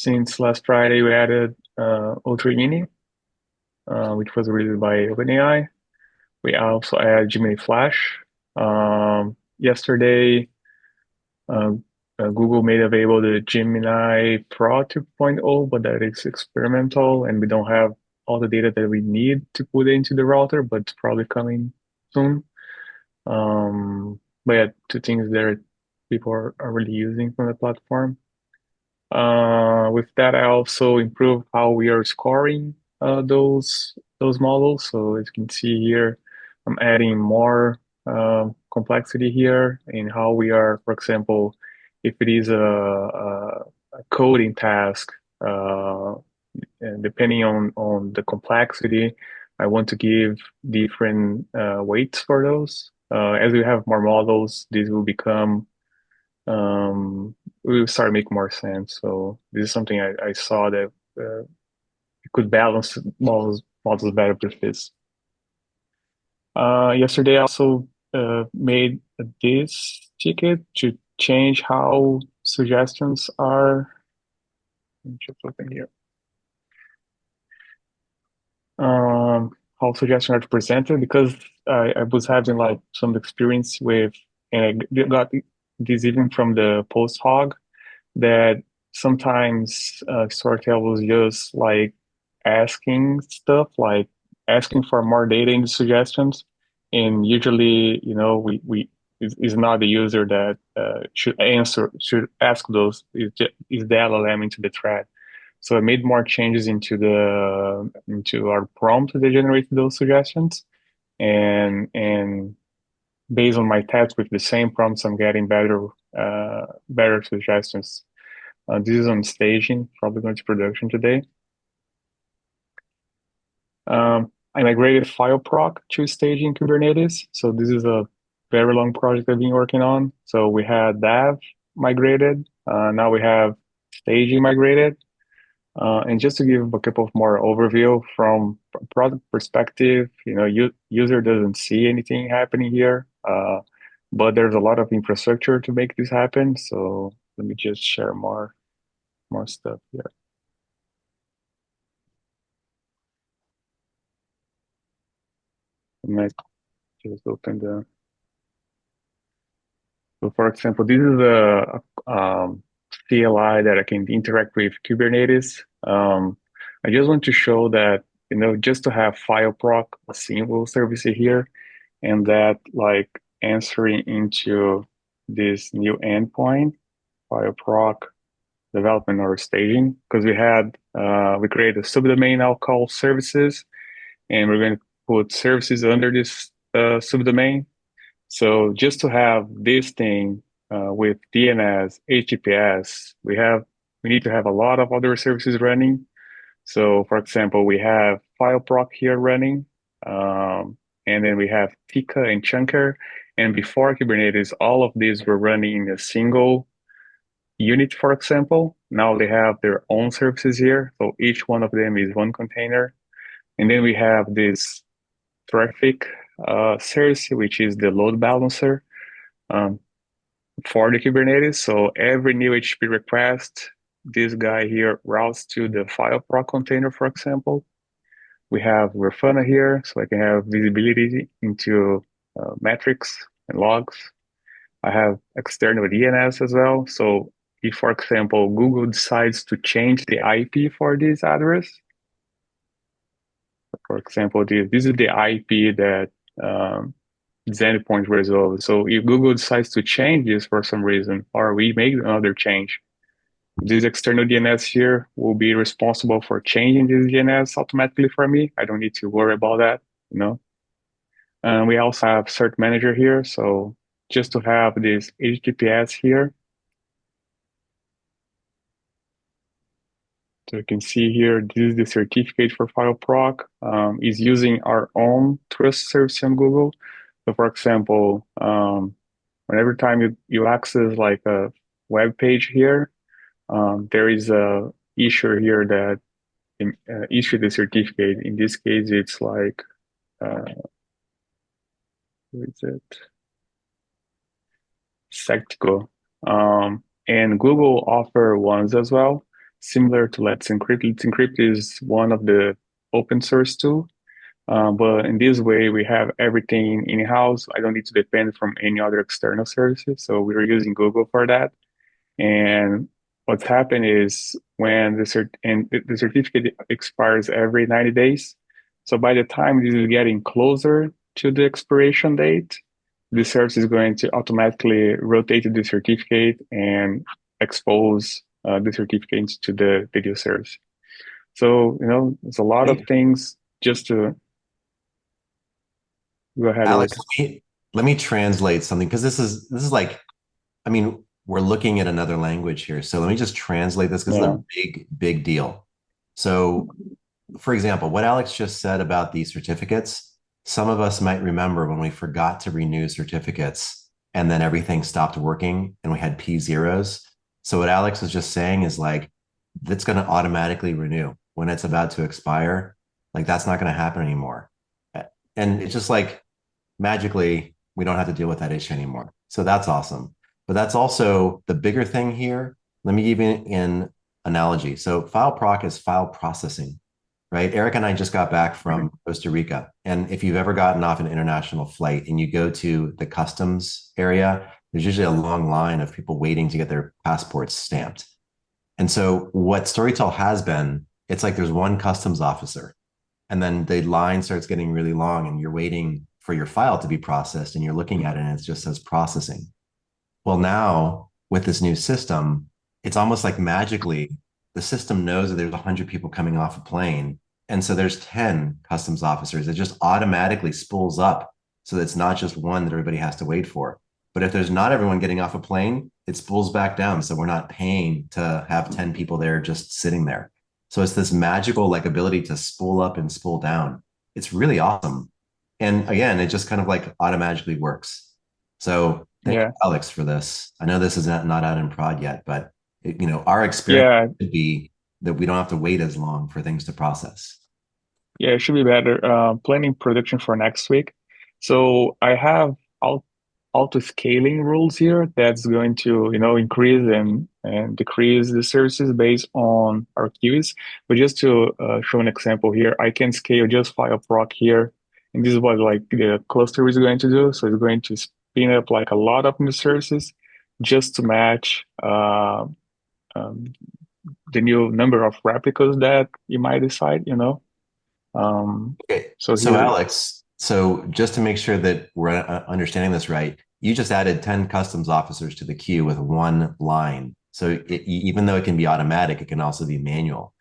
since last Friday, we added Ultra Mini, which was released by OpenAI. We also added Gemini Flash. Yesterday, uh, Google made available the Gemini Pro 2.0, but that is experimental, and we don't have all the data that we need to put into the router, but it's probably coming soon. But yeah, two things that people are really using from the platform. With that, I also improve how we are scoring those models. So as you can see here, I'm adding more complexity here in how we are, for example, if it is a coding task, and depending on the complexity, I want to give different weights for those. As we have more models, this will become we will start making more sense. So this is something I saw that you could balance models better with this. Yesterday, I also made this ticket to change how suggestions are. Let me just open here. How suggestions are presented because I was having like some experience with, and I got this even from the post hog that sometimes Storytel was just like asking stuff, like asking for more data in the suggestions, and usually, we is not the user that should ask those. Is the LLM into the thread. So I made more changes into our prompt that generated those suggestions, and based on my tests with the same prompts, I'm getting better suggestions. This is on staging, probably going to production today. I migrated FileProc to staging Kubernetes. So this is a very long project I've been working on. So we had Dev migrated. Now we have staging migrated. And just to give a couple of more overview from product perspective, user doesn't see anything happening here, but there's a lot of infrastructure to make this happen. So let me just share more stuff here. Let's just open the. So for example, this is a CLI that I can interact with Kubernetes. I just want to show that, just to have FileProc, a single service here, and that like answering into this new endpoint, FileProc development or staging, because we created a subdomain now called services, and we're going to put services under this subdomain. So just to have this thing with DNS, HTTPS, we need to have a lot of other services running. So for example, we have FileProc here running, and then we have Tika and Chunker. And before Kubernetes, all of these were running in a single unit, for example. Now they have their own services here. So each one of them is one container. And then we have this traffic service, which is the load balancer um, for the Kubernetes. So every new HTTP request, this guy here routes to the FileProc container, for example. We have Grafana here, so I can have visibility into metrics and logs. I have external DNS as well. So if, for example, Google decides to change the IP for this address, for example, this is the IP that this endpoint resolves. So if Google decides to change this for some reason, or we make another change, this external DNS here will be responsible for changing this DNS automatically for me. I don't need to worry about that, We also have Cert Manager here. So just to have this HTTPS here. So you can see here, this is the certificate for FileProc. Is using our own trust service on Google. So for example, whenever time you access like a web page here, there is a issuer here that issue the certificate. In this case, it's like, what is it? Sectico. And Google offer ones as well. similar to Let's Encrypt. Let's Encrypt is one of the open source tool. But in this way, we have everything in-house. I don't need to depend from any other external services. So we're using Google for that. And what's happened is when the certificate expires every 90 days. So by the time this is getting closer to the expiration date, the service is going to automatically rotate the certificate and expose the certificate to the video service. So, there's a lot of Hey, things just to go ahead with. Alex, let me translate something because this is like, I mean, we're looking at another language here. So let me just translate this because it's Yeah. a big deal. So, for example, what Alex just said about these certificates, some of us might remember when we forgot to renew certificates and then everything stopped working and we had P zeros. So what Alex was just saying is like, that's going to automatically renew when it's about to expire. Like that's not going to happen anymore. And it's just like magically, we don't have to deal with that issue anymore. So that's awesome. But that's also the bigger thing here. Let me give you an analogy. So file proc is file processing, right? Eric and I just got back from Costa Rica. And if you've ever gotten off an international flight and you go to the customs area, there's usually a long line of people waiting to get their passports stamped. And so what Storytel has been, it's like there's one customs officer and then the line starts getting really long and you're waiting for your file to be processed and you're looking at it and it just says processing. Well, now with this new system, it's almost like magically the system knows that there's 100 people coming off a plane. And so there's 10 customs officers. It just automatically spools up so that it's not just one that everybody has to wait for. But if there's not everyone getting off a plane, it spools back down. So we're not paying to have 10 people there just sitting there. So it's this magical like ability to spool up and spool down. It's really awesome. And again, it just kind of like automatically works. So thank you, Yeah. Alex, for this. I know this is not out in prod yet, but our experience Yeah. should be that we don't have to wait as long for things to process. Yeah, it should be better. Planning production for next week. So I have auto scaling rules here that's going to, increase and decrease the services based on our queues. But just to show an example here, I can scale just file proc here. And this is what like the cluster is going to do. So it's going to spin up like a lot of new services just to match um, the new number of replicas that you might decide. Okay, So so here, Alex, so just to make sure that we're understanding this right, you just added 10 customs officers to the queue with one line. So even though it can be automatic, it can also be manual.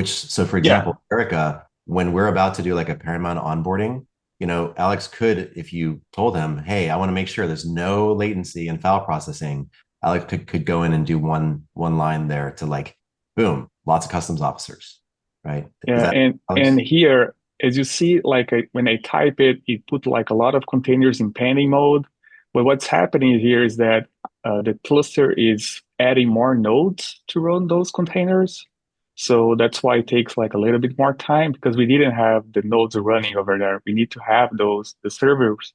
So for yeah, example, Erica, when we're about to do like a Paramount onboarding, Alex could, if you told him, hey, I want to make sure there's no latency in file processing, Alex could go in and do one line there to like, boom, lots of customs officers, right? Is yeah, that and Alex? here, as you see, like when I type it, it put like a lot of containers in pending mode. But what's happening here is that the cluster is adding more nodes to run those containers. So that's why it takes like a little bit more time because we didn't have the nodes running over there. We need to have the servers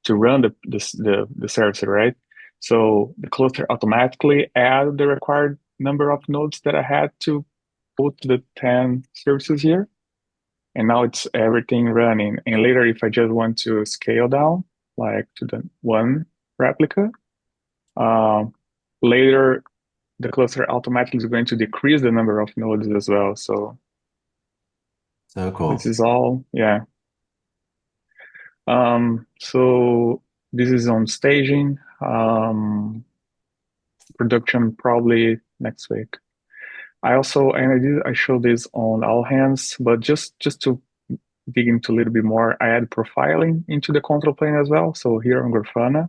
to run the service, right? So the cluster automatically add the required number of nodes that I had to put the 10 services here. And now it's everything running. And later, if I just want to scale down, like to the one replica, um, later the cluster automatically is going to decrease the number of nodes as well. So So this cool. is all, yeah. So this is on staging, production probably next week. I show this on all hands, but just to dig into a little bit more, I add profiling into the control plane as well. So here on Grafana,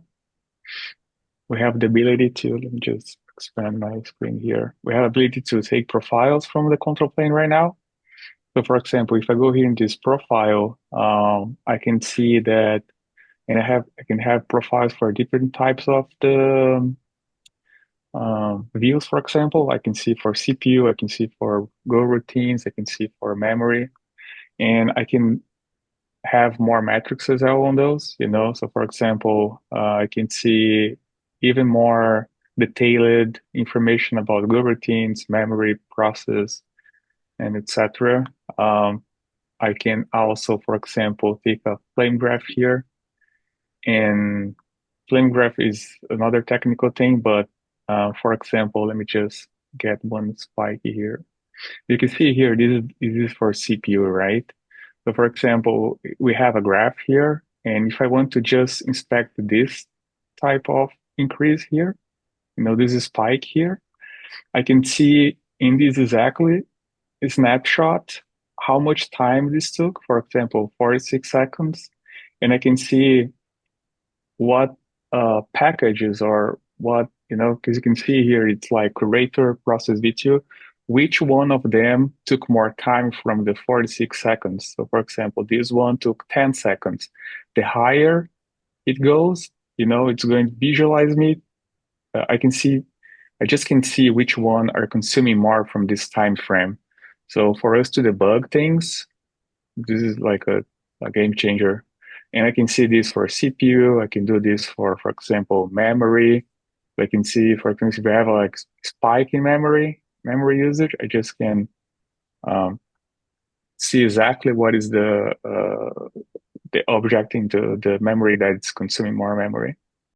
we have the ability to, let me just expand my screen here. We have ability to take profiles from the control plane right now. So for example, if I go here in this profile, I can see that, and I can have profiles for different types of the views, for example. I can see for CPU, I can see for Go routines, I can see for memory, and I can have more metrics as well on those. So for example, I can see even more detailed information about routines, memory, process, and etc. Um, I can also, for example, take a flame graph here, and flame graph is another technical thing, but for example, let me just get one spike here. You can see here, this is for CPU, right? So for example, we have a graph here, and if I want to just inspect this type of increase here, this is spike here, I can see in this exactly a snapshot how much time this took, for example, 46 seconds, and I can see what packages or what, because you can see here, it's like curator, process V2, which one of them took more time from the 46 seconds. So for example, this one took 10 seconds. The higher it goes, it's going to visualize me. I just can see which one are consuming more from this time frame. So for us to debug things, this is like a game changer. And I can see this for CPU. I can do this for example, memory. I can see, for example, if I have a like spike in memory usage, I just can um, see exactly what is the object into the memory that's consuming more memory.